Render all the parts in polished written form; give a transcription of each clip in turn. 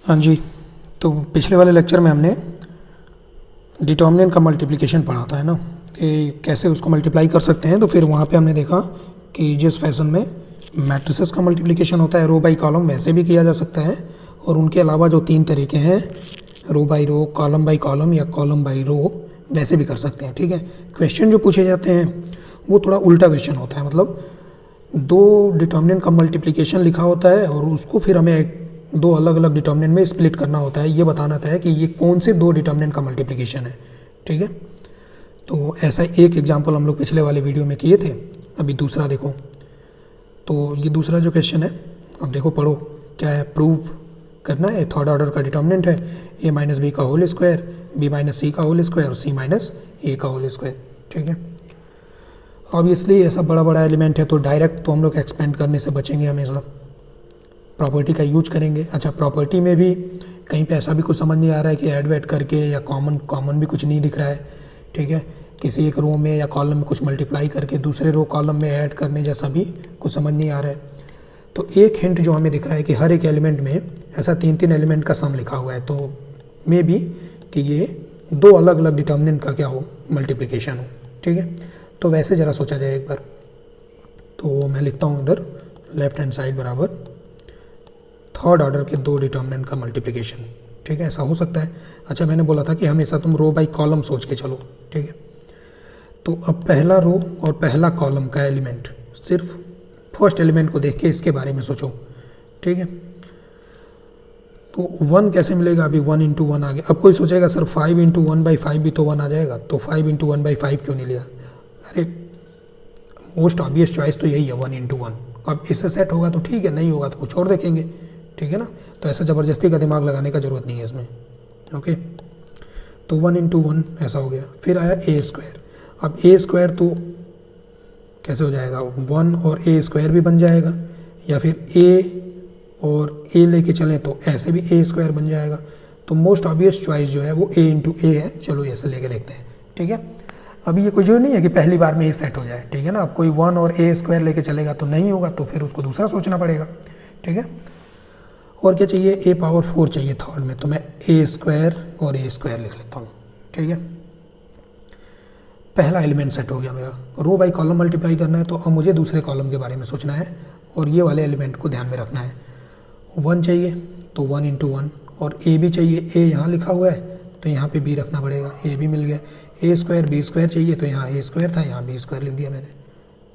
हाँ जी। तो पिछले वाले लेक्चर में हमने डिटर्मिनेंट का मल्टीप्लिकेशन पढ़ा था, है ना, कि कैसे उसको मल्टीप्लाई कर सकते हैं। तो फिर वहाँ पे हमने देखा कि जिस फैशन में मैट्रिसेस का मल्टीप्लिकेशन होता है रो बाई कॉलम, वैसे भी किया जा सकता है। और उनके अलावा जो 3 तरीके हैं, row by row, column by column या कॉलम बाई रो, वैसे भी कर सकते हैं। ठीक है। क्वेश्चन जो पूछे जाते हैं वो थोड़ा उल्टा क्वेश्चन होता है, मतलब 2 डिटर्मिनेंट का मल्टीप्लिकेशन लिखा होता है और उसको फिर हमें 2 अलग अलग डिटर्मिनेंट में स्प्लिट करना होता है। ये बताना होता है कि ये कौन से 2 डिटर्मिनेंट का मल्टीप्लिकेशन है। ठीक है। तो ऐसा एक एग्जांपल हम लोग पिछले वाले वीडियो में किए थे। अभी दूसरा देखो। तो ये दूसरा जो क्वेश्चन है, अब देखो पढ़ो क्या है। प्रूव करना है, थर्ड ऑर्डर का डिटर्मिनेंट है a माइनस बी का होल स्क्वायर, b माइनस सी का होल स्क्वायर और c माइनस ए का होल स्क्वायर। ठीक है। ऑब्वियसली ऐसा बड़ा बड़ा एलिमेंट है तो डायरेक्ट तो हम लोग एक्सपेंड करने से बचेंगे, हमेशा प्रॉपर्टी का यूज करेंगे। अच्छा, प्रॉपर्टी में भी कहीं पे ऐसा भी कुछ समझ नहीं आ रहा है कि ऐड वैड करके या कॉमन भी कुछ नहीं दिख रहा है। ठीक है। किसी एक रो में या कॉलम में कुछ मल्टीप्लाई करके दूसरे रो कॉलम में ऐड करने जैसा भी कुछ समझ नहीं आ रहा है। तो एक हिंट जो हमें दिख रहा है कि हर एक एलिमेंट में ऐसा 3 एलिमेंट का सम लिखा हुआ है, तो मे भी कि ये 2 अलग अलग डिटर्मिनेंट का क्या हो, मल्टीप्लिकेशन हो। ठीक है। तो वैसे ज़रा सोचा जाए एक बार। तो मैं लिखता हूँ इधर लेफ्ट हैंड साइड बराबर थर्ड ऑर्डर के 2 डिटर्मिनेंट का मल्टीप्लिकेशन। ठीक है, ऐसा हो सकता है। अच्छा, मैंने बोला था कि हमेशा तुम रो बाई कॉलम सोच के चलो। ठीक है। तो अब पहला रो और पहला कॉलम का एलिमेंट, सिर्फ फर्स्ट एलिमेंट को देख के इसके बारे में सोचो। ठीक है। तो 1 कैसे मिलेगा, अभी 1 इंटू 1 आ गया। अब कोई सोचेगा सर 5 इंटू 1/5 भी तो 1 आ जाएगा, तो 5 इंटू 1/5 क्यों नहीं लिया? अरे मोस्ट ऑब्वियस चॉइस तो यही है, 1 इंटू 1। अब इससे सेट होगा तो ठीक है, नहीं होगा तो कुछ और देखेंगे। ठीक है ना। तो ऐसा ज़बरदस्ती का दिमाग लगाने का ज़रूरत नहीं है इसमें। ओके। तो 1 इंटू 1 ऐसा हो गया। फिर आया ए स्क्वायर। अब ए स्क्वायर तो कैसे हो जाएगा, 1 और ए स्क्वायर भी बन जाएगा, या फिर ए और ए लेके चलें तो ऐसे भी ए स्क्वायर बन जाएगा। तो मोस्ट ऑब्वियस चॉइस जो है वो ए इंटू ए है। चलो ऐसे लेके देखते हैं। ठीक है। अभी ये कोई जरूरी नहीं है कि पहली बार में ये सेट हो जाए। ठीक है ना। अब कोई 1 और ए स्क्वायर लेके चलेगा तो नहीं होगा, तो फिर उसको दूसरा सोचना पड़ेगा। ठीक है। और क्या चाहिए, ए पावर 4 चाहिए थर्ड में, तो मैं ए स्क्वायर और ए स्क्वायर लिख लेता हूँ। ठीक है। पहला एलिमेंट सेट हो गया मेरा। रो बाई कॉलम मल्टीप्लाई करना है, तो अब मुझे दूसरे कॉलम के बारे में सोचना है और ये वाले एलिमेंट को ध्यान में रखना है। 1 चाहिए तो 1 इंटू 1, और ए भी चाहिए। ए यहाँ लिखा हुआ है तो यहाँ पे बी रखना पड़ेगा, ए भी मिल गया। ए स्क्वायर बी स्क्वायर चाहिए तो यहाँ ए स्क्वायर था, यहाँ बी स्क्वायर लिख दिया मैंने।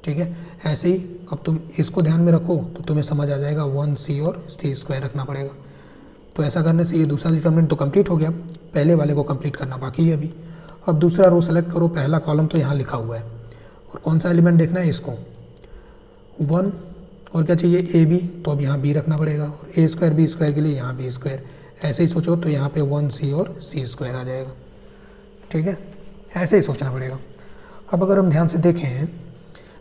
ठीक है। ऐसे ही अब तुम इसको ध्यान में रखो तो तुम्हें समझ आ जाएगा 1 सी और सी स्क्वायर रखना पड़ेगा। तो ऐसा करने से ये दूसरा डिटर्मिनेंट तो कंप्लीट हो गया, पहले वाले को कंप्लीट करना बाकी है अभी। अब दूसरा रो सेलेक्ट करो, पहला कॉलम तो यहाँ लिखा हुआ है और कौन सा एलिमेंट देखना है, इसको 1, और क्या चाहिए, ए बी, तो अब यहाँ बी रखना पड़ेगा, और ए स्क्वायर बी स्क्वायर के लिए यहाँ बी स्क्वायर। ऐसे ही सोचो तो यहाँ पे 1 सी और सी स्क्वायर आ जाएगा। ठीक है। ऐसे ही सोचना पड़ेगा। अब अगर हम ध्यान से देखें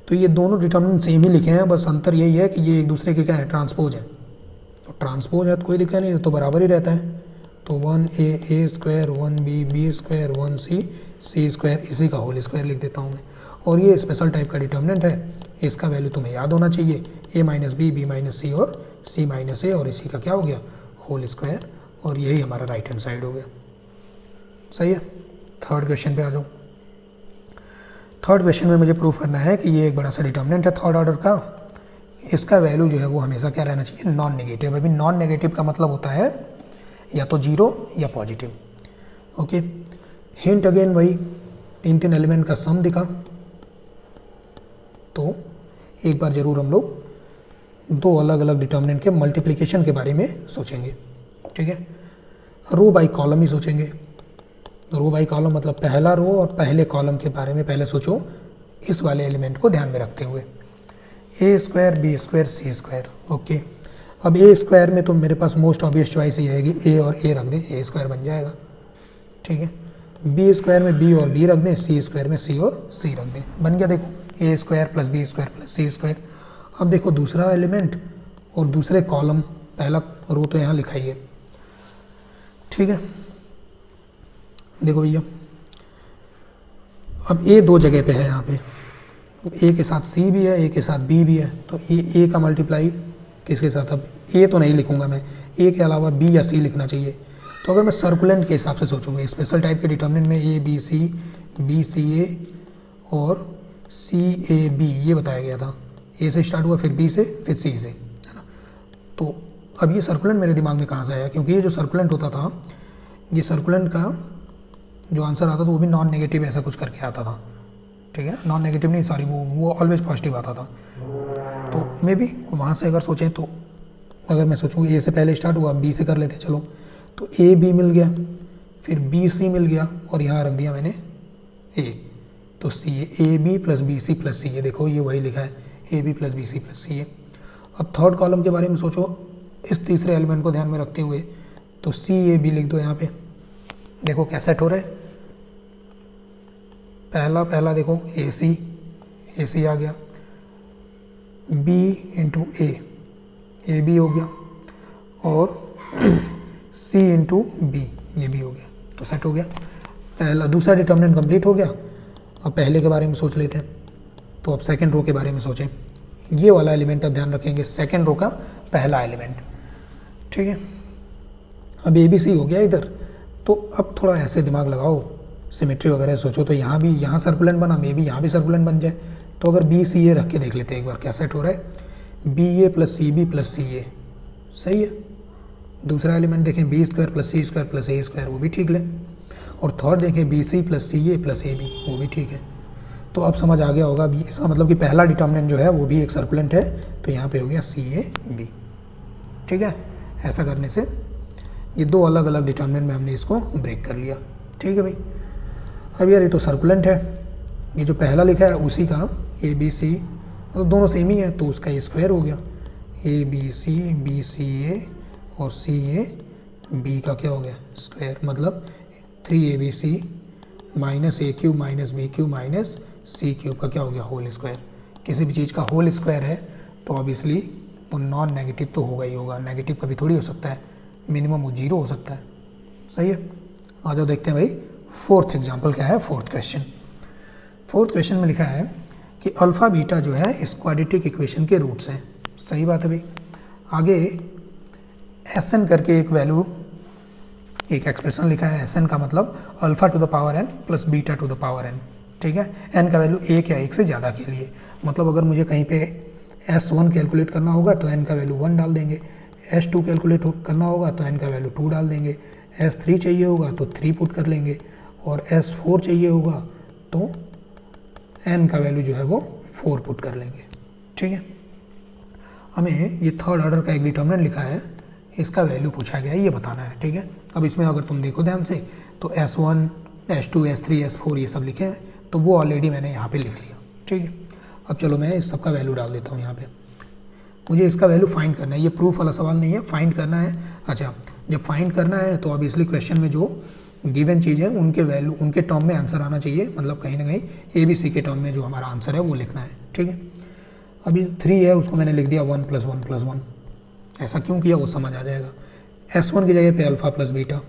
तो ये दोनों डिटर्मिनेंट सेम ही लिखे हैं, बस अंतर यही है कि ये एक दूसरे के क्या है, ट्रांसपोज है। तो ट्रांसपोज है तो कोई दिक्कत नहीं, तो बराबर ही रहता है। तो 1 ए स्क्वायर, 1 बी स्क्वायर, 1 सी स्क्वायर, इसी का होल स्क्वायर लिख देता हूँ मैं। और ये स्पेशल टाइप का डिटर्मिनेंट है, इसका वैल्यू तुम्हें याद होना चाहिए, ए माइनस बी माइनस सी और सी माइनस ए, और इसी का क्या हो गया, होल स्क्वायर। और यही हमारा राइट हैंड साइड हो गया। सही है। थर्ड क्वेश्चन पे आ जाओ। थर्ड क्वेश्चन में मुझे प्रूफ करना है कि ये एक बड़ा सा डिटर्मिनेंट है थर्ड ऑर्डर का, इसका वैल्यू जो है वो हमेशा क्या रहना चाहिए, नॉन नेगेटिव। अभी नॉन नेगेटिव का मतलब होता है या तो 0 या पॉजिटिव। ओके। हिंट अगेन वही 3 एलिमेंट का सम दिखा, तो एक बार जरूर हम लोग 2 अलग अलग डिटर्मिनेंट के मल्टीप्लिकेशन के बारे में सोचेंगे। ठीक है। रो बाई कॉलम ही सोचेंगे। रो बाई कॉलम मतलब पहला रो और पहले कॉलम के बारे में पहले सोचो, इस वाले एलिमेंट को ध्यान में रखते हुए। ए square B square C square. Okay. अब ए स्क्वायर में तो मेरे पास मोस्ट ऑब्वियस चॉइस ये है कि ए और ए रख दें, ए स्क्वायर बन जाएगा। ठीक है। बी स्क्वायर में बी और बी रख दें, सी स्क्वायर में सी और सी रख दें, बन गया। देखो A square plus B square plus C square. अब देखो दूसरा एलिमेंट और दूसरे कॉलम, पहला रो तो यहाँ लिखा ही है। ठीक है। देखो भैया, अब ए 2 जगह पे है यहाँ पे, ए के साथ सी भी है, ए के साथ बी भी है, तो ये ए का मल्टीप्लाई किसके साथ, अब ए तो नहीं लिखूंगा मैं, ए के अलावा बी या सी लिखना चाहिए। तो अगर मैं सर्कुलेंट के हिसाब से सोचूंगा, स्पेशल टाइप के डिटर्मिनेंट में ए बी सी ए और सी ए बी ये बताया गया था। ए से स्टार्ट हुआ, फिर बी से, फिर सी से, है ना। तो अब ये सर्कुलेंट मेरे दिमाग में कहाँ से आया, क्योंकि ये जो सर्कुलेंट होता था, ये सर्कुलेंट का जो आंसर आता था वो भी नॉन नेगेटिव ऐसा कुछ करके आता था, ठीक है ना। नॉन नेगेटिव नहीं, सॉरी, वो ऑलवेज पॉजिटिव आता था। तो मे बी वहाँ से अगर सोचें तो, अगर मैं सोचूँ ए से पहले स्टार्ट हुआ, बी से कर लेते चलो, तो ए बी मिल गया, फिर बी सी मिल गया, और यहाँ रख दिया मैंने ए, तो C A B plus B C plus C A, देखो ये वही लिखा है, A B plus B C plus C A. अब थर्ड कॉलम के बारे में सोचो, इस तीसरे एलिमेंट को ध्यान में रखते हुए, तो सी ए बी लिख दो यहाँ पे, देखो कैसे सेट हो रहा है। पहला देखो ए सी आ गया, बी इंटू ए बी हो गया, और सी इंटू बी ये भी हो गया, तो सेट हो गया। दूसरा डिटर्मिनेंट कंप्लीट हो गया। अब पहले के बारे में सोच लेते हैं, तो अब सेकंड रो के बारे में सोचें। ये वाला एलिमेंट अब ध्यान रखेंगे, सेकंड रो का पहला एलिमेंट, ठीक है। अब ए बी सी हो गया इधर, तो अब थोड़ा ऐसे दिमाग लगाओ, सिमेट्री वगैरह सोचो, तो यहाँ भी, यहाँ सर्कुलेंट बना, मे बी यहाँ भी सर्कुलेंट बन जाए। तो अगर बी सी ए रख के देख लेते हैं एक बार क्या सेट हो रहा है, B A plus C B plus C A, सही है। दूसरा एलिमेंट देखें, B square plus C square plus A square, वो भी ठीक है। और थर्ड देखें, B C plus C A plus A B, वो भी ठीक है। तो अब समझ आ गया होगा, बी, इसका मतलब कि पहला डिटर्मिनेंट जो है वो भी एक सर्कुलेंट है, तो यहाँ पे हो गया सी ए बी, ठीक है। ऐसा करने से ये दो अलग अलग डिटर्मिनेंट में हमने इसको ब्रेक कर लिया, ठीक है भाई। अब यार ये तो सर्कुलेंट है, ये जो पहला लिखा है उसी का ए बी सी, मतलब दोनों सेम ही है, तो उसका ए स्क्वायर हो गया, ए बी सी ए और सी ए बी का क्या हो गया स्क्वायर, मतलब 3abc minus A cube minus B cube minus C cube का क्या हो गया होल स्क्वायर। किसी भी चीज़ का होल स्क्वायर है तो ऑब्वियसली वो नॉन नेगेटिव तो होगा ही होगा, नेगेटिव कभी थोड़ी हो सकता है, मिनिमम वो जीरो हो सकता है, सही है। आ जाओ देखते हैं भाई फोर्थ एग्जाम्पल क्या है, फोर्थ क्वेश्चन में लिखा है कि अल्फ़ा बीटा जो है इस क्वाड्रेटिक इक्वेशन के रूट्स हैं, सही बात है भाई। आगे एस एन करके एक वैल्यू, एक एक्सप्रेशन लिखा है, एस एन का मतलब alpha to the power N plus beta to the power N, ठीक है। एन का वैल्यू एक या एक से ज़्यादा के लिए, मतलब अगर मुझे कहीं पे S1 कैलकुलेट करना होगा तो एन का वैल्यू 1 डाल देंगे, S2 कैलकुलेट करना होगा तो एन का वैल्यू 2 डाल देंगे, S3 चाहिए होगा तो 3 पुट कर लेंगे, और S4 चाहिए होगा तो एन का वैल्यू जो है वो 4 पुट कर लेंगे, ठीक है। हमें ये थर्ड ऑर्डर का एक डिटर्मिनेंट लिखा है, इसका वैल्यू पूछा गया है, ये बताना है, ठीक है। अब इसमें अगर तुम देखो ध्यान से तो S1 S2 S3 S4 ये सब लिखे हैं, तो वो ऑलरेडी मैंने यहाँ पे लिख लिया, ठीक है। अब चलो मैं इस सब का वैल्यू डाल देता हूँ यहाँ पे, मुझे इसका वैल्यू फाइंड करना है, ये प्रूफ वाला सवाल नहीं है, फाइंड करना है। अच्छा, जब फाइंड करना है तो ऑब्वियसली क्वेश्चन में जो गिवन चीज़ है उनके वैल्यू, उनके टर्म में आंसर आना चाहिए, मतलब कहीं ना कहीं ए बी सी के टर्म में जो हमारा आंसर है वो लिखना है, ठीक है। अभी 3 है, उसको मैंने लिख दिया 1 + 1 + 1, ऐसा क्यों किया वो समझ आ जाएगा। S1 की जगह पे अल्फ़ा प्लस बीटा,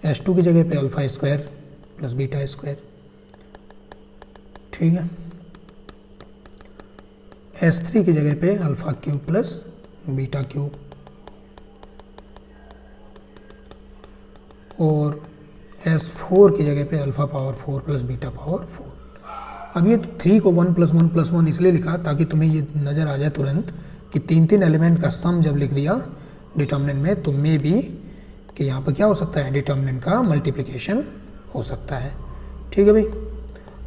S2 की जगह पे alpha square plus beta square, ठीक है। S3 की जगह पे alpha cube plus beta cube, और S4 की जगह पे alpha power 4 plus beta power 4। अब ये 3 को 1 + 1 + 1 इसलिए लिखा ताकि तुम्हें ये नज़र आ जाए तुरंत कि 3 एलिमेंट का सम जब लिख दिया डिटर्मिनेंट में तो मे बी कि यहाँ पर क्या हो सकता है, डिटर्मिनेंट का मल्टीप्लिकेशन हो सकता है, ठीक है भाई।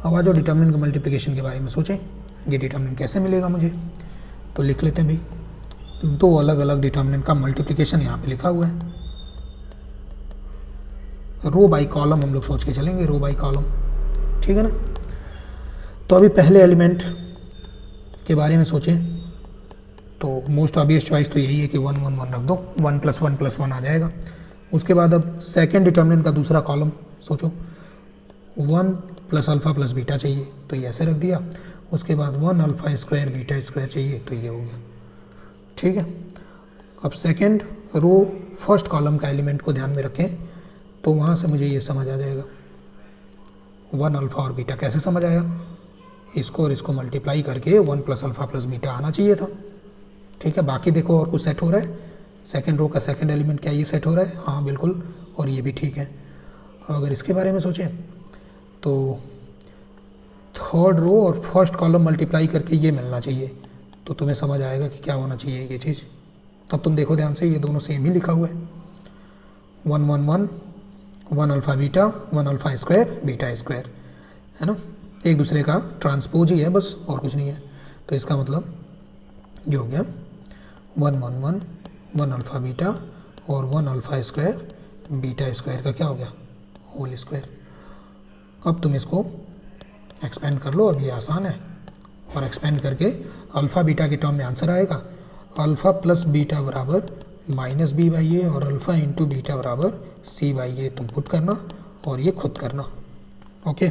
अब आ जाओ डिटर्मिनेंट का मल्टीप्लिकेशन के बारे में सोचें, ये डिटर्मिनेंट कैसे मिलेगा मुझे, तो लिख लेते हैं भाई। दो अलग अलग डिटर्मिनेंट का मल्टीप्लिकेशन यहाँ पे लिखा हुआ है, रो बाई कॉलम हम लोग सोच के चलेंगे, रो बाई कॉलम, ठीक है ना। तो अभी पहले एलिमेंट के बारे में सोचें तो मोस्ट ऑब्वियस चॉइस तो यही है कि 1 1 1 रख दो, 1 + 1 + 1 आ जाएगा। उसके बाद अब सेकेंड डिटर्मिनेंट का दूसरा कॉलम सोचो, 1 + अल्फ़ा प्लस बीटा चाहिए तो ये ऐसे रख दिया, उसके बाद 1 अल्फ़ा स्क्वायर बीटा स्क्वायर चाहिए तो ये हो गया, ठीक है। अब सेकेंड रो फर्स्ट कॉलम का एलिमेंट को ध्यान में रखें तो वहाँ से मुझे ये समझ आ जाएगा 1 अल्फ़ा और बीटा, कैसे समझ आया, इसको और इसको मल्टीप्लाई करके 1 + अल्फ़ा प्लस बीटा आना चाहिए था, ठीक है, बाकी देखो और कुछ सेट हो रहा है, सेकंड रो का सेकंड एलिमेंट क्या ये सेट हो रहा है, हाँ बिल्कुल, और ये भी ठीक है। अब अगर इसके बारे में सोचें तो थर्ड रो और फर्स्ट कॉलम मल्टीप्लाई करके ये मिलना चाहिए, तो तुम्हें समझ आएगा कि क्या होना चाहिए ये चीज़। अब तुम देखो ध्यान से, ये दोनों सेम ही लिखा हुआ है, 1 1 1 1 alpha beta 1 alpha square beta square, है ना, एक दूसरे का ट्रांसपोज ही है बस, और कुछ नहीं है। तो इसका मतलब ये हो गया 1 1 1 1 अल्फ़ा बीटा और 1 अल्फ़ा स्क्वायर बीटा स्क्वायर का क्या हो गया, होल स्क्वायर। अब तुम इसको एक्सपेंड कर लो, अब ये आसान है, और एक्सपेंड करके अल्फ़ा बीटा के टर्म में आंसर आएगा, अल्फ़ा प्लस बीटा बराबर माइनस बी बाई ए, और अल्फ़ा इंटू बीटा बराबर सी बाई ए, तुम पुट करना और ये खुद करना। ओके,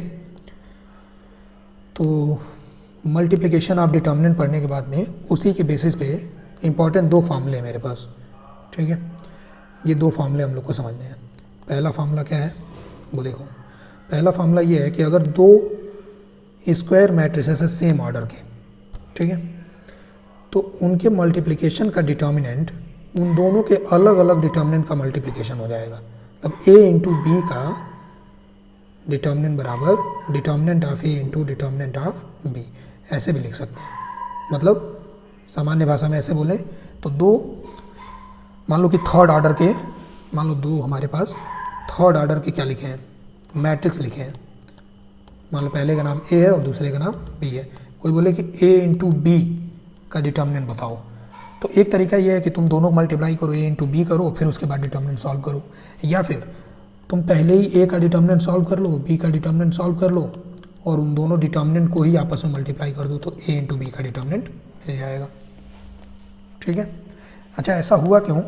तो मल्टीप्लिकेशन ऑफ डिटर्मिनेंट पढ़ने के बाद में उसी के बेसिस पे इंपॉर्टेंट दो फार्मूले हैं मेरे पास, ठीक है। ये दो फार्मूले हम लोग को समझने हैं। पहला फार्मूला क्या है वो देखो, पहला फार्मूला ये है कि अगर दो स्क्वायर मैट्रिसेस है सेम ऑर्डर के, ठीक है, तो उनके मल्टीप्लिकेशन का डिटर्मिनेंट उन दोनों के अलग अलग डिटर्मिनेंट का मल्टीप्लिकेशन हो जाएगा। अब a इंटू बी का डिटर्मिनेंट बराबर determinant of a into determinant of b, ऐसे भी लिख सकते हैं। मतलब सामान्य भाषा में ऐसे बोले तो दो, मान लो कि थर्ड ऑर्डर के, मान लो दो हमारे पास थर्ड ऑर्डर के क्या लिखे हैं, मैट्रिक्स लिखे हैं। मान लो पहले का नाम a है और दूसरे का नाम b है। कोई बोले कि a इंटू बी का डिटर्मिनेंट बताओ, तो एक तरीका ये है कि तुम दोनों मल्टीप्लाई करो, a इंटू बी करो, फिर उसके बाद डिटर्मिनेंट सॉल्व करो, या फिर तुम पहले ही a का डिटर्मिनेंट सॉल्व कर लो, b का डिटर्मिनेंट सॉल्व कर लो, और उन दोनों डिटर्मिनेंट को ही आपस में मल्टीप्लाई कर दो, तो a इंटू बी का डिटर्मिनेंट मिल जाएगा, ठीक है। अच्छा, ऐसा हुआ क्यों?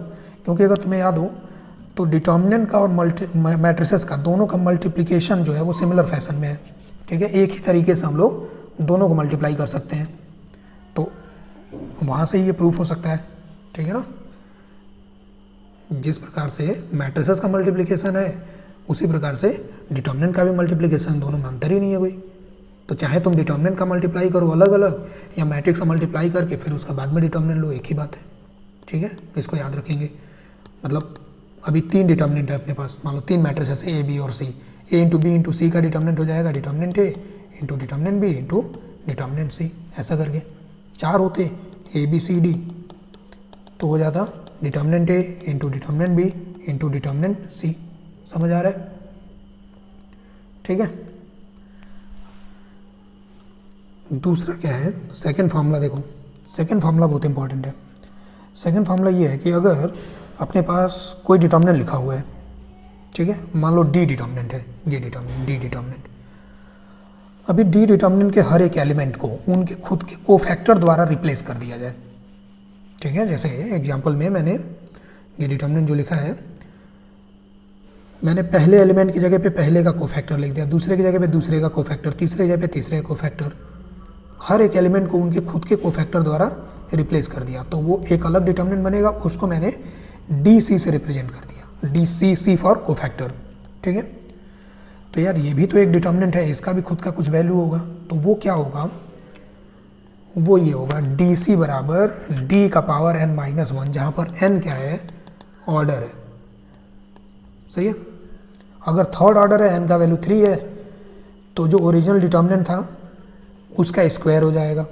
क्योंकि अगर तुम्हें याद हो तो डिटर्मिनेंट का और मैट्रिसेस का दोनों का मल्टीप्लिकेशन जो है वो सिमिलर फैशन में है, ठीक है। एक ही तरीके से हम लोग दोनों को मल्टीप्लाई कर सकते हैं, तो वहाँ से ये प्रूफ हो सकता है, ठीक है ना। जिस प्रकार से मैट्रिसेस का मल्टीप्लिकेशन है उसी प्रकार से डिटर्मिनेंट का भी मल्टीप्लिकेशन, दोनों में अंतर ही नहीं है कोई। तो चाहे तुम डिटर्मिनेंट का मल्टीप्लाई करो अलग अलग, या मैट्रिक्स का मल्टीप्लाई करके फिर उसका बाद में डिटर्मिनेंट लो, एक ही बात है, ठीक है। इसको याद रखेंगे। मतलब अभी तीन डिटर्मिनेंट है अपने पास, मान लो तीन मैट्रिसेस है ए बी और C, A into B into C का डिटर्मिनेंट हो जाएगा determinant A into determinant B into determinant C, ऐसा करके चार होते ए बी सी डी, तो हो जाता determinant A into determinant B into determinant C. समझ आ रहा है, ठीक है। दूसरा क्या है, सेकंड फार्मूला देखो, सेकंड फार्मूला बहुत इंपॉर्टेंट है। सेकंड फार्मूला ये है कि अगर अपने पास कोई डिटर्मिनेंट लिखा हुआ है, ठीक है, मान लो डी डिटर्मिनेंट है, ये डिटर्मिनेंट डी डिटर्मिनेंट, अभी डी डिटर्मिनेंट के हर एक एलिमेंट को उनके खुद के कोफैक्टर द्वारा रिप्लेस कर दिया जाए, ठीक है। जैसे एग्जांपल में मैंने ये डिटर्मिनेंट जो लिखा है, मैंने पहले एलिमेंट की जगह पे पहले का कोफैक्टर लिख दिया, दूसरे की जगह पे दूसरे का कोफैक्टर, तीसरे की जगह पे तीसरे का कोफैक्टर, हर एक एलिमेंट को उनके खुद के कोफैक्टर द्वारा रिप्लेस कर दिया, तो वो एक अलग डिटर्मिनेंट बनेगा। उसको मैंने डी सी से रिप्रेजेंट कर दिया, D C, C for cofactor, ठीक है। तो यार ये भी तो एक डिटर्मिनेंट है, इसका भी खुद का कुछ वैल्यू होगा, तो वो क्या होगा, वो ये होगा डी सी बराबर डी का पावर n माइनस वन, जहाँ पर n क्या है, ऑर्डर है, सही है। अगर थर्ड ऑर्डर है, n का वैल्यू 3 है, तो जो ओरिजिनल डिटर्मिनेंट था उसका स्क्वायर हो जाएगा।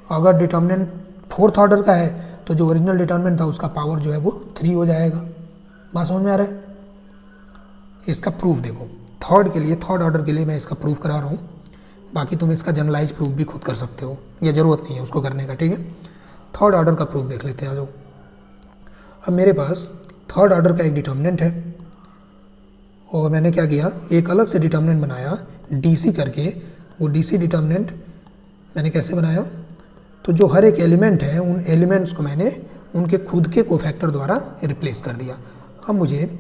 अगर डिटर्मिनेंट फोर्थ ऑर्डर का है तो जो ओरिजिनल डिटर्मिनेंट था उसका पावर जो है वो 3 हो जाएगा। बात समझ में आ रहा है? इसका प्रूफ देखो, थर्ड के लिए, थर्ड ऑर्डर के लिए मैं इसका प्रूफ करा रहा हूँ, बाकी तुम इसका जनरलाइज प्रूफ भी खुद कर सकते हो, ये ज़रूरत नहीं है उसको करने का, ठीक है। थर्ड ऑर्डर का प्रूफ देख लेते हैं। जो अब मेरे पास थर्ड ऑर्डर का एक डिटर्मिनेंट है और मैंने क्या किया, एक अलग से डिटर्मिनेंट बनाया डीसी करके। वो डीसी डिटर्मिनेंट मैंने कैसे बनाया, तो जो हर एक एलिमेंट है उन एलिमेंट्स को मैंने उनके खुद के कोफैक्टर द्वारा रिप्लेस कर दिया। अब मुझे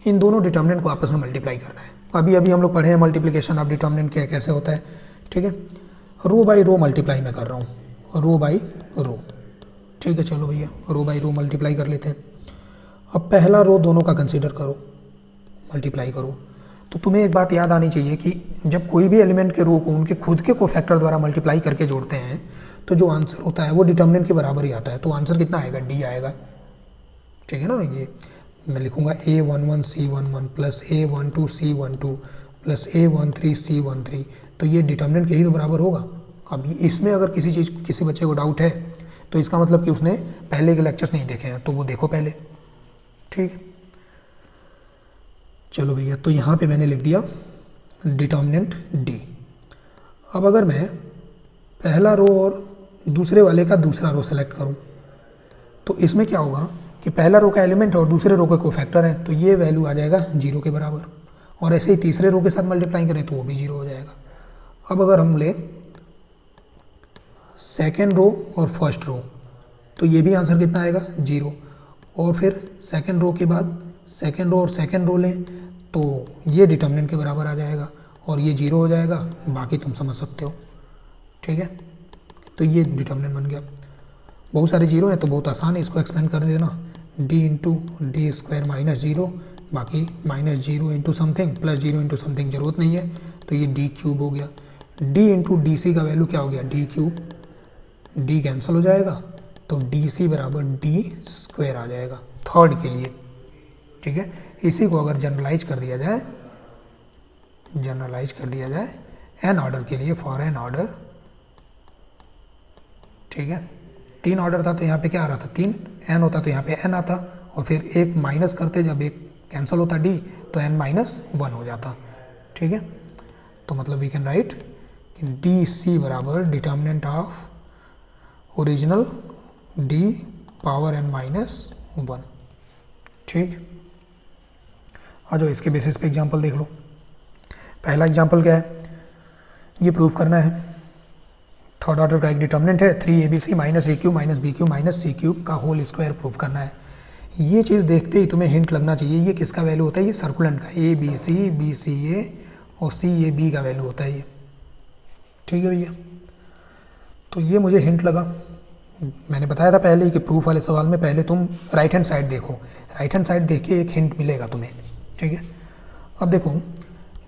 इन दोनों डिटर्मिनेंट को आपस में मल्टीप्लाई करना है। अभी अभी हम लोग पढ़े हैं मल्टीप्लिकेशन ऑफ डिटर्मिनेंट क्या कैसे होता है, ठीक है। रो बाई रो मल्टीप्लाई मैं कर रहा हूँ, रो बाई रो, ठीक है। चलो भैया रो बाई रो मल्टीप्लाई कर लेते हैं। अब पहला रो दोनों का कंसीडर करो, मल्टीप्लाई करो। तो तुम्हें एक बात याद आनी चाहिए कि जब कोई भी एलिमेंट के रो को उनके खुद के कोफैक्टर द्वारा मल्टीप्लाई करके जोड़ते हैं तो जो आंसर होता है वो डिटर्मिनेंट के बराबर ही आता है। तो आंसर कितना आएगा, डी आएगा। ठीक है ना। ये मैं लिखूंगा A11C11 plus A12C12 plus A13C13, तो ये डिटर्मिनेंट के ही तो बराबर होगा। अब इसमें अगर किसी बच्चे को डाउट है तो इसका मतलब कि उसने पहले के लेक्चर्स नहीं देखे हैं, तो वो देखो पहले। ठीक है, चलो भैया, तो यहाँ पे मैंने लिख दिया डिटर्मिनेंट डी। अब अगर मैं पहला रो और दूसरे वाले का दूसरा रो सेलेक्ट करूँ तो इसमें क्या होगा कि पहला रो का एलिमेंट और दूसरे रो का कोफैक्टर है, तो ये वैल्यू आ जाएगा 0 के बराबर। और ऐसे ही तीसरे रो के साथ मल्टीप्लाई करें तो वो भी 0 हो जाएगा। अब अगर हम ले सेकेंड रो और फर्स्ट रो, तो ये भी आंसर कितना आएगा, 0। और फिर सेकेंड रो के बाद सेकेंड रो और सेकेंड रो लें तो ये डिटर्मिनेंट के बराबर आ जाएगा और ये 0 हो जाएगा। बाकी तुम समझ सकते हो। ठीक है, तो ये डिटर्मिनेंट बन गया। बहुत सारे जीरो हैं तो बहुत आसान है, इसको एक्सपेंड कर देना, D into D square minus 0, बाकी minus 0 into something plus 0 into something, जरूरत नहीं है। तो ये डी क्यूब हो गया। डी इंटू डी सी का वैल्यू क्या हो गया, डी क्यूब, डी कैंसिल हो जाएगा तो डी सी बराबर डी स्क्वायर आ जाएगा थर्ड के लिए। ठीक है, इसी को अगर जनरलाइज कर दिया जाए एन ऑर्डर के लिए, फॉर एन ऑर्डर, ठीक है, 3 ऑर्डर था तो यहाँ पे क्या आ रहा था, 3, एन होता तो यहाँ पे एन आता, और फिर एक माइनस करते, जब एक कैंसिल होता डी तो एन माइनस 1 हो जाता। ठीक है, तो मतलब we can write D C बराबर determinant of original D power N minus 1। ठीक, आ जाओ इसके बेसिस पे एग्जांपल देख लो। पहला एग्जांपल क्या है, ये प्रूव करना है थर्ड ऑर्डर का एक डिटर्मिनेंट है 3abc minus A cube minus B cube minus C cube का होल स्क्वायर प्रूव करना है। ये चीज़ देखते ही तुम्हें हिंट लगना चाहिए ये किसका वैल्यू होता है, ये सर्कुलेंट का, ए बी सी बी सी ए और सी ए बी का वैल्यू होता है ये। ठीक है भैया, तो ये मुझे हिंट लगा। मैंने बताया था पहले ही कि प्रूफ वाले सवाल में पहले तुम राइट हैंड साइड देखो, राइट हैंड साइड देख के एक हिंट मिलेगा तुम्हें। ठीक है, अब देखो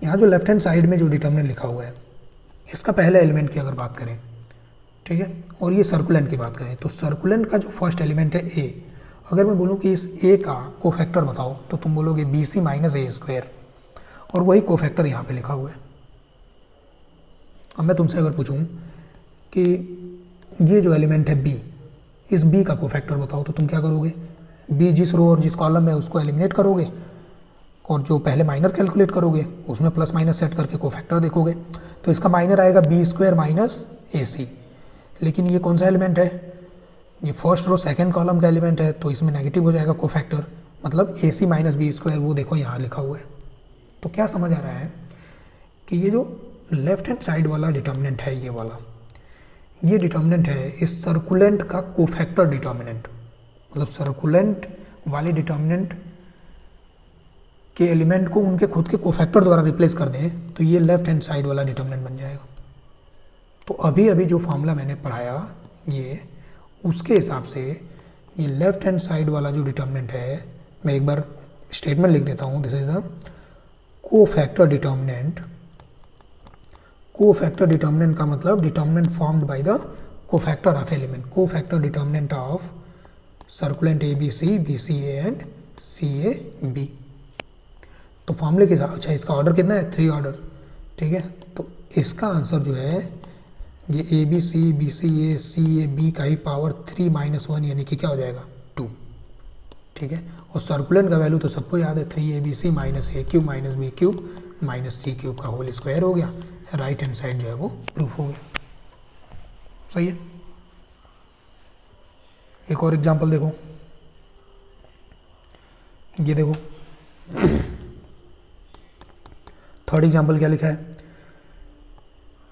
यहाँ जो लेफ्ट हैंड साइड में जो डिटर्मिनेंट लिखा हुआ है, इसका पहले एलिमेंट की अगर बात करें, ठीक है, और ये सर्कुलेंट की बात करें, तो सर्कुलेंट का जो फर्स्ट एलिमेंट है ए, अगर मैं बोलूँ कि इस ए का कोफैक्टर बताओ तो तुम बोलोगे B C minus A square, और वही कोफैक्टर यहाँ पे लिखा हुआ है। अब मैं तुमसे अगर पूछूँ कि ये जो एलिमेंट है बी, इस बी का कोफैक्टर बताओ, तो तुम क्या करोगे, बी जिस रो और जिस कॉलम में उसको एलिमिनेट करोगे, और जो पहले माइनर कैलकुलेट करोगे उसमें प्लस माइनस सेट करके कोफैक्टर देखोगे। तो इसका माइनर आएगा बी स्क्वायर माइनस ए सी, लेकिन ये कौन सा एलिमेंट है, ये फर्स्ट रो सेकंड कॉलम का एलिमेंट है, तो इसमें नेगेटिव हो जाएगा कोफैक्टर, मतलब ए सी माइनस बी स्क्वायर, वो देखो यहाँ लिखा हुआ है। तो क्या समझ आ रहा है कि ये जो लेफ्ट हैंड साइड वाला डिटर्मिनेंट है, ये वाला, ये डिटर्मिनेंट है इस सर्कुलेंट का कोफैक्टर डिटर्मिनेंट, मतलब सर्कुलेंट वाले डिटर्मिनेंट के एलिमेंट को उनके खुद के कोफैक्टर द्वारा रिप्लेस कर दें तो ये लेफ्ट हैंड साइड वाला डिटर्मिनेंट बन जाएगा। तो अभी अभी जो फॉर्मूला मैंने पढ़ाया ये, उसके हिसाब से ये लेफ्ट हैंड साइड वाला जो डिटर्मिनेंट है, मैं एक बार स्टेटमेंट लिख देता हूँ, this is the cofactor determinant. Cofactor determinant का मतलब determinant formed by the cofactor of element, cofactor determinant of circulant A B C A and C A B. तो फॉर्मूले के साथ, अच्छा इसका ऑर्डर कितना है, 3 ऑर्डर। ठीक है, तो इसका आंसर जो है ये ए बी सी ए बी का ही पावर 3 माइनस 1 यानी कि क्या हो जाएगा, 2। ठीक है, और सर्कुलेंट का वैल्यू तो सबको याद है, 3abc minus A cube minus B cube minus C cube का होल स्क्वायर हो गया। राइट हैंड साइड जो है वो प्रूफ हो गया। सही है, एक और एग्जांपल देखो, ये देखो थर्ड एग्जाम्पल क्या लिखा है,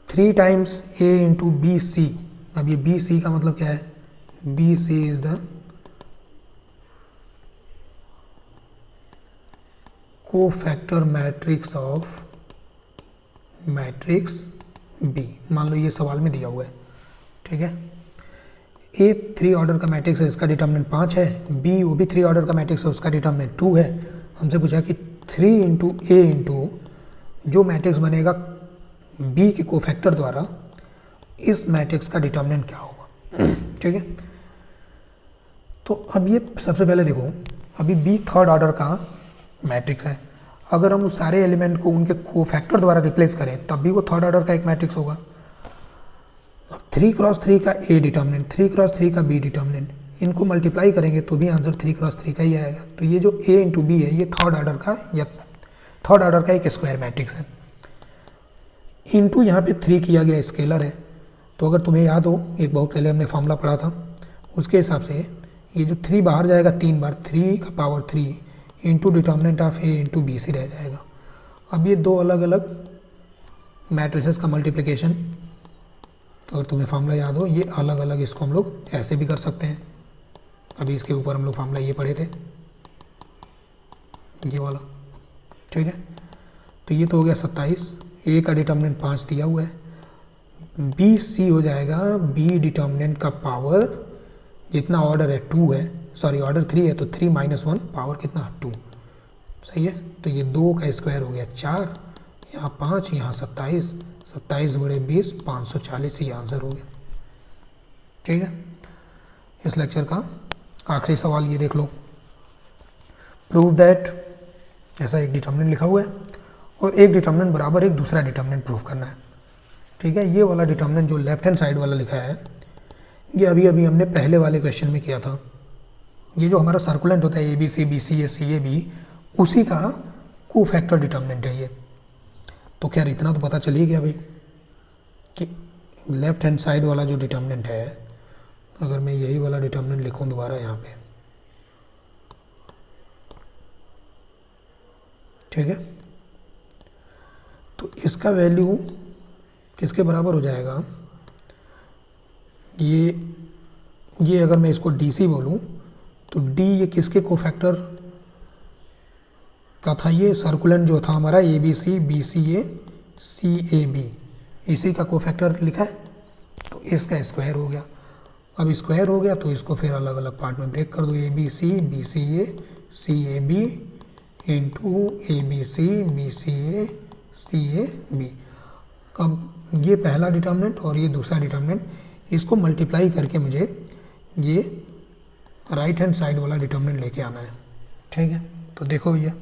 3 times A into B C. अब ये बी सी का मतलब क्या है, B C is the cofactor matrix of matrix B. मान लो ये सवाल में दिया हुआ है। ठीक है, ए 3 ऑर्डर का मैट्रिक्स है, इसका डिटर्मिनेंट 5 है, बी वो भी 3 ऑर्डर का मैट्रिक्स है, उसका डिटर्मिनेंट 2 है। हमसे पूछा कि 3 इंटू ए इंटू जो मैट्रिक्स बनेगा बी के कोफैक्टर द्वारा, इस मैट्रिक्स का डिटर्मिनेंट क्या होगा। ठीक है। तो अब ये सबसे पहले देखो, अभी बी थर्ड ऑर्डर का मैट्रिक्स है, अगर हम उस सारे एलिमेंट को उनके कोफैक्टर द्वारा रिप्लेस करें तब भी वो थर्ड ऑर्डर का एक मैट्रिक्स होगा। अब 3x3 का ए डिटर्मिनेंट, 3x3 का बी डिटर्मिनेंट, इनको मल्टीप्लाई करेंगे तो भी आंसर 3x3 का ही आएगा। तो ये जो ए इंटू बी है ये थर्ड ऑर्डर का या थर्ड ऑर्डर का एक स्क्वायर मैट्रिक्स है। इंटू यहाँ पे 3 किया गया स्केलर है। तो अगर तुम्हें याद हो, एक बहुत पहले हमने फॉर्मूला पढ़ा था, उसके हिसाब से ये जो 3 बाहर जाएगा 3 बार, 3 का power 3 into determinant of A into B C रह जाएगा। अब ये दो अलग अलग मैट्रिसेस का मल्टीप्लिकेशन, अगर तुम्हें फार्मूला याद हो, ये अलग अलग, इसको हम लोग ऐसे भी कर सकते हैं। अभी इसके ऊपर हम लोग फार्मूला ये पढ़े थे, ये वाला, ठीक है। तो ये तो हो गया 27, ए का डिटर्मिनेंट 5 दिया हुआ है, बी सी हो जाएगा बी डिटर्मिनेंट का पावर जितना ऑर्डर है 2 है, सॉरी ऑर्डर 3 है, तो 3 - 1 पावर कितना 2, सही है। तो ये 2 का स्क्वायर हो गया 4, यहाँ 5, यहाँ 27, 27 × 20 540, ये आंसर हो गया, ठीक है। इस लेक्चर का आखिरी सवाल ये देख लो, प्रूव दैट, ऐसा एक डिटर्मिनेंट लिखा हुआ है और एक डिटर्मिनेंट बराबर एक दूसरा डिटर्मिनेंट प्रूव करना है, ठीक है। ये वाला डिटर्मिनेंट जो लेफ्ट हैंड साइड वाला लिखा है, ये अभी अभी हमने पहले वाले क्वेश्चन में किया था। ये जो हमारा सर्कुलेंट होता है A B C B C A C A B, उसी का कोफैक्टर डिटर्मिनेंट है ये। तो खैर इतना तो पता चल ही गया भाई कि लेफ्ट हैंड साइड वाला जो डिटर्मिनेंट है, अगर मैं यही वाला डिटर्मिनेंट लिखूं दोबारा यहाँ पे, ठीक है, तो इसका वैल्यू किसके बराबर हो जाएगा, ये अगर मैं इसको डी सी बोलूँ तो डी ये किसके कोफैक्टर का था, ये सर्कुलेंट जो था हमारा A B C B C A B, इसी का कोफैक्टर लिखा है, तो इसका स्क्वायर हो गया। अब स्क्वायर हो गया तो इसको फिर अलग अलग पार्ट में ब्रेक कर दो, A B C A B into A B C A B. अब ये पहला डिटर्मिनेंट और ये दूसरा डिटर्मिनेंट, इसको मल्टीप्लाई करके मुझे ये राइट हैंड साइड वाला डिटर्मिनेंट लेके आना है, ठीक है। तो देखो भैया,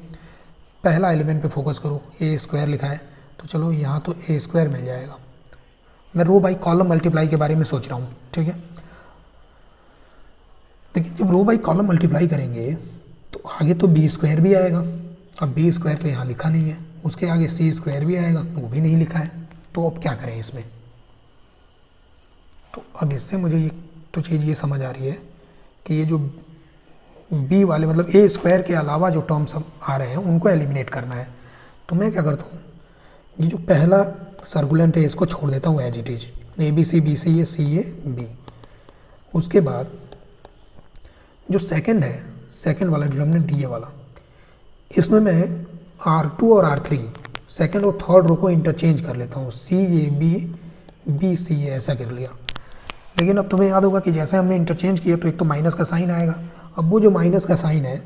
पहला एलिमेंट पे फोकस करो, ए स्क्वायर लिखा है, तो चलो यहाँ तो ए स्क्वायर मिल जाएगा। मैं रो बाई कॉलम मल्टीप्लाई के बारे में सोच रहा हूँ, ठीक है। लेकिन जब रो बाई कॉलम मल्टीप्लाई करेंगे तो आगे तो बी स्क्वायर भी आएगा, अब बी स्क्वायर तो यहाँ लिखा नहीं है, उसके आगे सी स्क्वायर भी आएगा, वो भी नहीं लिखा है, तो अब क्या करें इसमें। तो अब इससे मुझे ये तो चीज़ ये समझ आ रही है कि ये जो बी वाले मतलब ए स्क्वायर के अलावा जो टर्म्स आ रहे हैं उनको एलिमिनेट करना है। तो मैं क्या करता हूँ, ये जो पहला सर्कुलेंट है इसको छोड़ देता हूँ as it is, A B C A B. उसके बाद जो सेकंड है, सेकंड वाला डिटर्मिनेंट ये वाला, इसमें मैं R2 और R3 सेकंड और थर्ड रो को इंटरचेंज कर लेता हूँ, बी सी ए ऐसा कर लिया। लेकिन अब तुम्हें याद होगा कि जैसे हमने इंटरचेंज किया तो एक तो माइनस का साइन आएगा, अब वो जो माइनस का साइन है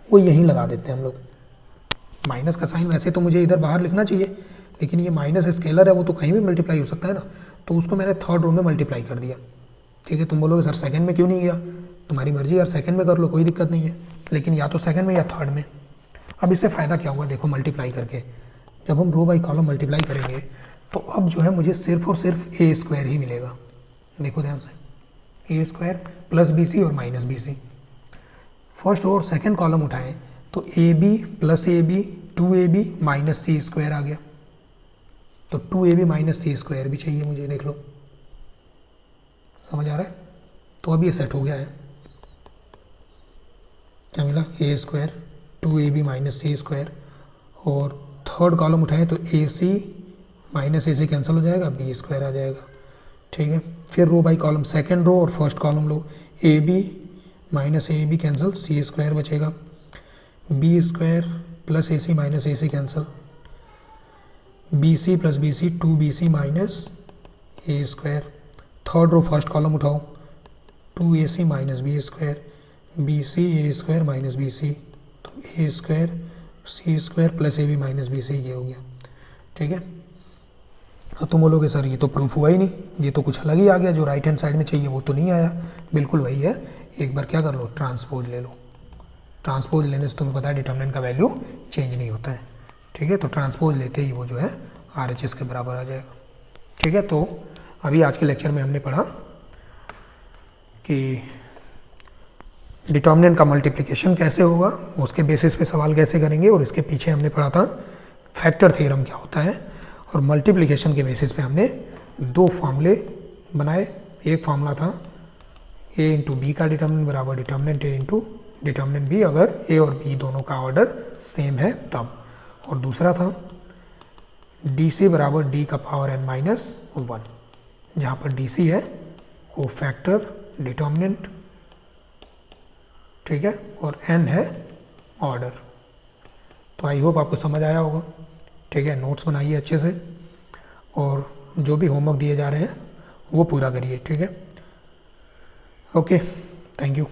वो यहीं लगा देते हैं हम लोग। माइनस का साइन वैसे तो मुझे इधर बाहर लिखना चाहिए, लेकिन ये माइनस स्केलर है, वो तो कहीं भी मल्टीप्लाई हो सकता है ना, तो उसको मैंने थर्ड रो में मल्टीप्लाई कर दिया, ठीक है। तुम बोलोगे सर सेकंड में क्यों नहीं किया, तुम्हारी मर्जी यार, सेकंड में कर लो, कोई दिक्कत नहीं है, लेकिन या तो सेकंड में या थर्ड में। अब इससे फ़ायदा क्या हुआ, देखो मल्टीप्लाई करके, जब हम रो बाई कॉलम मल्टीप्लाई करेंगे तो अब जो है मुझे सिर्फ और सिर्फ ए स्क्वायर ही मिलेगा। देखो ध्यान से, A square plus B C और माइनस बी सी। फर्स्ट और सेकंड कॉलम उठाएं तो A B plus A B 2ab minus C square आ गया, तो 2ab माइनस सी स्क्वायर भी चाहिए मुझे, देख लो, समझ आ रहा है। तो अब ये सेट हो गया है, क्या मिला, ए square 2ab minus C square, और थर्ड कॉलम उठाएं तो ए C minus A C cancel हो जाएगा, बी स्क्वायर आ जाएगा, ठीक है। फिर row by column second row और फर्स्ट कॉलम लो, A B minus A B cancel, C square बचेगा, B square plus A C minus A C cancel, B C plus B C 2bc minus A square. Third row first column उठाओ, 2ac minus B square, B C A square minus B C, तो A square C square plus A B minus B C, ये हो गया, ठीक है। अब तुम बोलोगे सर ये तो प्रूफ हुआ ही नहीं, ये तो कुछ अलग ही आ गया, जो राइट हैंड साइड में चाहिए वो तो नहीं आया। बिल्कुल वही है, एक बार क्या कर लो, ट्रांसपोज ले लो। ट्रांसपोज लेने से तुम्हें पता है डिटर्मिनेंट का वैल्यू चेंज नहीं होता है, ठीक है। तो ट्रांसपोज लेते ही वो जो है RHS के बराबर आ जाएगा, ठीक है। तो अभी आज के लेक्चर में हमने पढ़ा कि डिटर्मिनेंट का मल्टीप्लिकेशन कैसे होगा, उसके बेसिस पे सवाल कैसे करेंगे, और इसके पीछे हमने पढ़ा था फैक्टर थ्योरम क्या होता है, और मल्टीप्लिकेशन के बेसिस पे हमने दो फार्मूले बनाए। एक फार्मूला था a इंटू बी का डिटर्मिनेंट बराबर determinant a into determinant b, अगर a और b दोनों का ऑर्डर सेम है तब। और दूसरा था dc बराबर d का पावर n माइनस 1, जहाँ पर dc है को फैक्टर डिटर्मिनेंट, ठीक है, और n है ऑर्डर। तो आई होप आपको समझ आया होगा, ठीक है। नोट्स बनाइए अच्छे से, और जो भी होमवर्क दिए जा रहे हैं वो पूरा करिए, ठीक है। Okay, thank you.